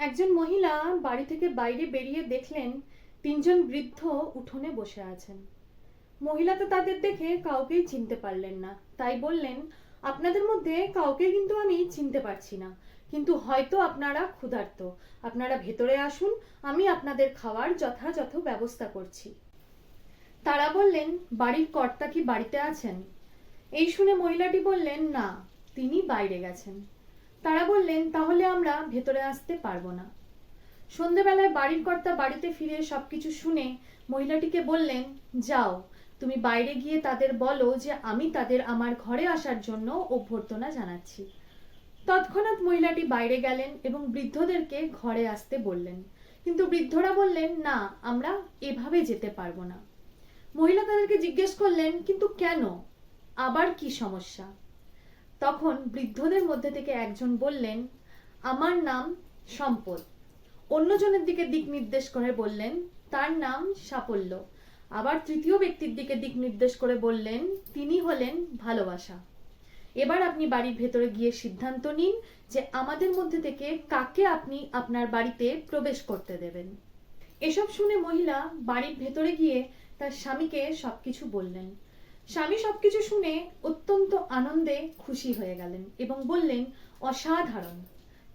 একজন মহিলা বাড়ি থেকে বাইরে বেরিয়ে দেখলেন তিনজন বৃদ্ধ উঠোনে বসে আছেন। মহিলা তো তাদের দেখে কাউকেই চিনতে পারলেন না, তাই বললেন, আপনাদের মধ্যে কাউকে কিন্তু আমি চিনতে পারছি না, কিন্তু হয়তো আপনারা ক্ষুধার্ত। আপনারা ভেতরে আসুন, আমি আপনাদের খাওয়ার যথাযথ ব্যবস্থা করছি। তারা বললেন, বাড়ির কর্তা কি বাড়িতে আছেন? এই শুনে মহিলাটি বললেন, না, তিনি বাইরে গেছেন। তারা বললেন, তাহলে আমরা ভেতরে আসতে পারবো না। সন্ধেবেলায় বাড়ির কর্তা বাড়িতে ফিরে সবকিছু শুনে মহিলাটিকে বললেন, যাও, তুমি বাইরে গিয়ে তাদের বলো যে আমি তাদের আমার ঘরে আসার জন্য অভ্যর্থনা জানাচ্ছি। তৎক্ষণাৎ মহিলাটি বাইরে গেলেন এবং বৃদ্ধদেরকে ঘরে আসতে বললেন, কিন্তু বৃদ্ধরা বললেন, না, আমরা এভাবে যেতে পারবো না। মহিলা তাদেরকে জিজ্ঞেস করলেন, কিন্তু কেন, আবার কি সমস্যা? তখন বৃদ্ধদের মধ্যে থেকে একজন বললেন, আমার নাম সম্পদ। অন্যজনের দিকে দিক নির্দেশ করে বললেন, তার নাম সাফল্য। আবার তৃতীয় ব্যক্তির দিকে দিক নির্দেশ করে বললেন, তিনি হলেন ভালোবাসা। এবার আপনি বাড়ির ভেতরে গিয়ে সিদ্ধান্ত নিন যে আমাদের মধ্যে থেকে কাকে আপনি আপনার বাড়িতে প্রবেশ করতে দেবেন। এসব শুনে মহিলা বাড়ির ভেতরে গিয়ে তার স্বামীকে সবকিছু বললেন। স্বামী সবকিছু শুনে অত্যন্ত আনন্দে খুশি হয়ে গেলেন এবং বললেন, অসাধারণ,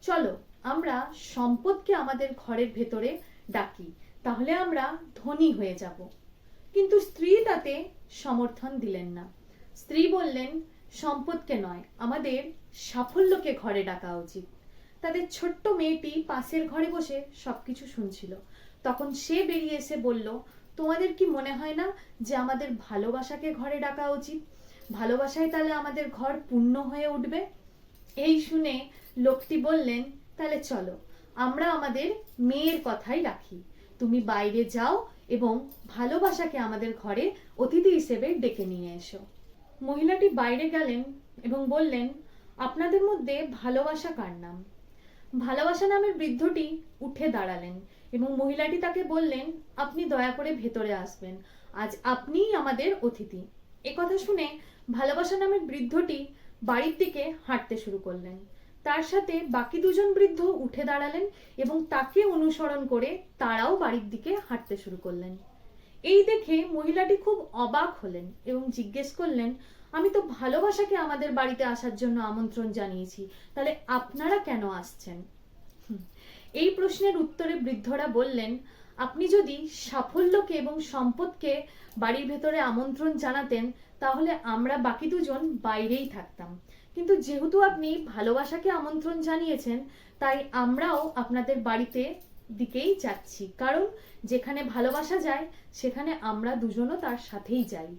চলো আমরা সম্পদকে আমাদের ঘরের ভেতরে ডাকি, তাহলে আমরা ধনী হয়ে যাব। কিন্তু স্ত্রী তাতে সমর্থন দিলেন না। স্ত্রী বললেন, সম্পদকে নয়, আমাদের সাফল্যকে ঘরে ডাকা উচিত। তাদের ছোট্ট মেয়েটি পাশের ঘরে বসে সবকিছু শুনছিল। তখন সে বেরিয়ে এসে বলল, তোমাদের কি মনে হয় না যে আমাদের ভালোবাসাকে ঘরে ডাকা উচিত? ভালোবাসায় তাহলে আমাদের ঘর পূর্ণ হয়ে উঠবে। এই শুনে লোকটি বললেন, তাহলে চলো আমরা আমাদের মেয়ের কথাই রাখি। তুমি বাইরে যাও এবং ভালোবাসাকে আমাদের ঘরে অতিথি হিসেবে ডেকে নিয়ে এসো। মহিলাটি বাইরে গেলেন এবং বললেন, আপনাদের মধ্যে ভালোবাসা কার নাম? ভালোবাসা নামের বৃদ্ধটি উঠে দাঁড়ালেন এবং মহিলাটি তাকে বললেন, আপনি দয়া করে ভেতরে আসবেন, আজ আপনিই আমাদের অতিথি। একথা শুনে ভালোবাসা নামের বৃদ্ধটি বাড়ির দিকে হাঁটতে শুরু করলেন। তার সাথে বাকি দুজন বৃদ্ধ উঠে দাঁড়ালেন এবং তাকে অনুসরণ করে তারাও বাড়ির দিকে হাঁটতে শুরু করলেন। এই দেখে মহিলাটি খুব অবাক হলেন এবং জিজ্ঞেস করলেন, আমি তো ভালোবাসাকে আমাদের বাড়িতে আসার জন্য আমন্ত্রণ জানিয়েছি, তাহলে আপনারা কেন আসছেন? এই প্রশ্নের উত্তরে বৃদ্ধরা বললেন, আপনি যদি সাফল্যকে এবং সম্পদকে বাড়ির ভেতরে আমন্ত্রণ জানাতেন তাহলে আমরা বাকি দুজন বাইরেই থাকতাম, কিন্তু যেহেতু আপনি ভালোবাসাকে আমন্ত্রণ জানিয়েছেন তাই আমরাও আপনাদের বাড়িতে দিকেই যাচ্ছি, কারণ যেখানে ভালোবাসা যায় সেখানে আমরা দুজনও তার সাথেই যাই।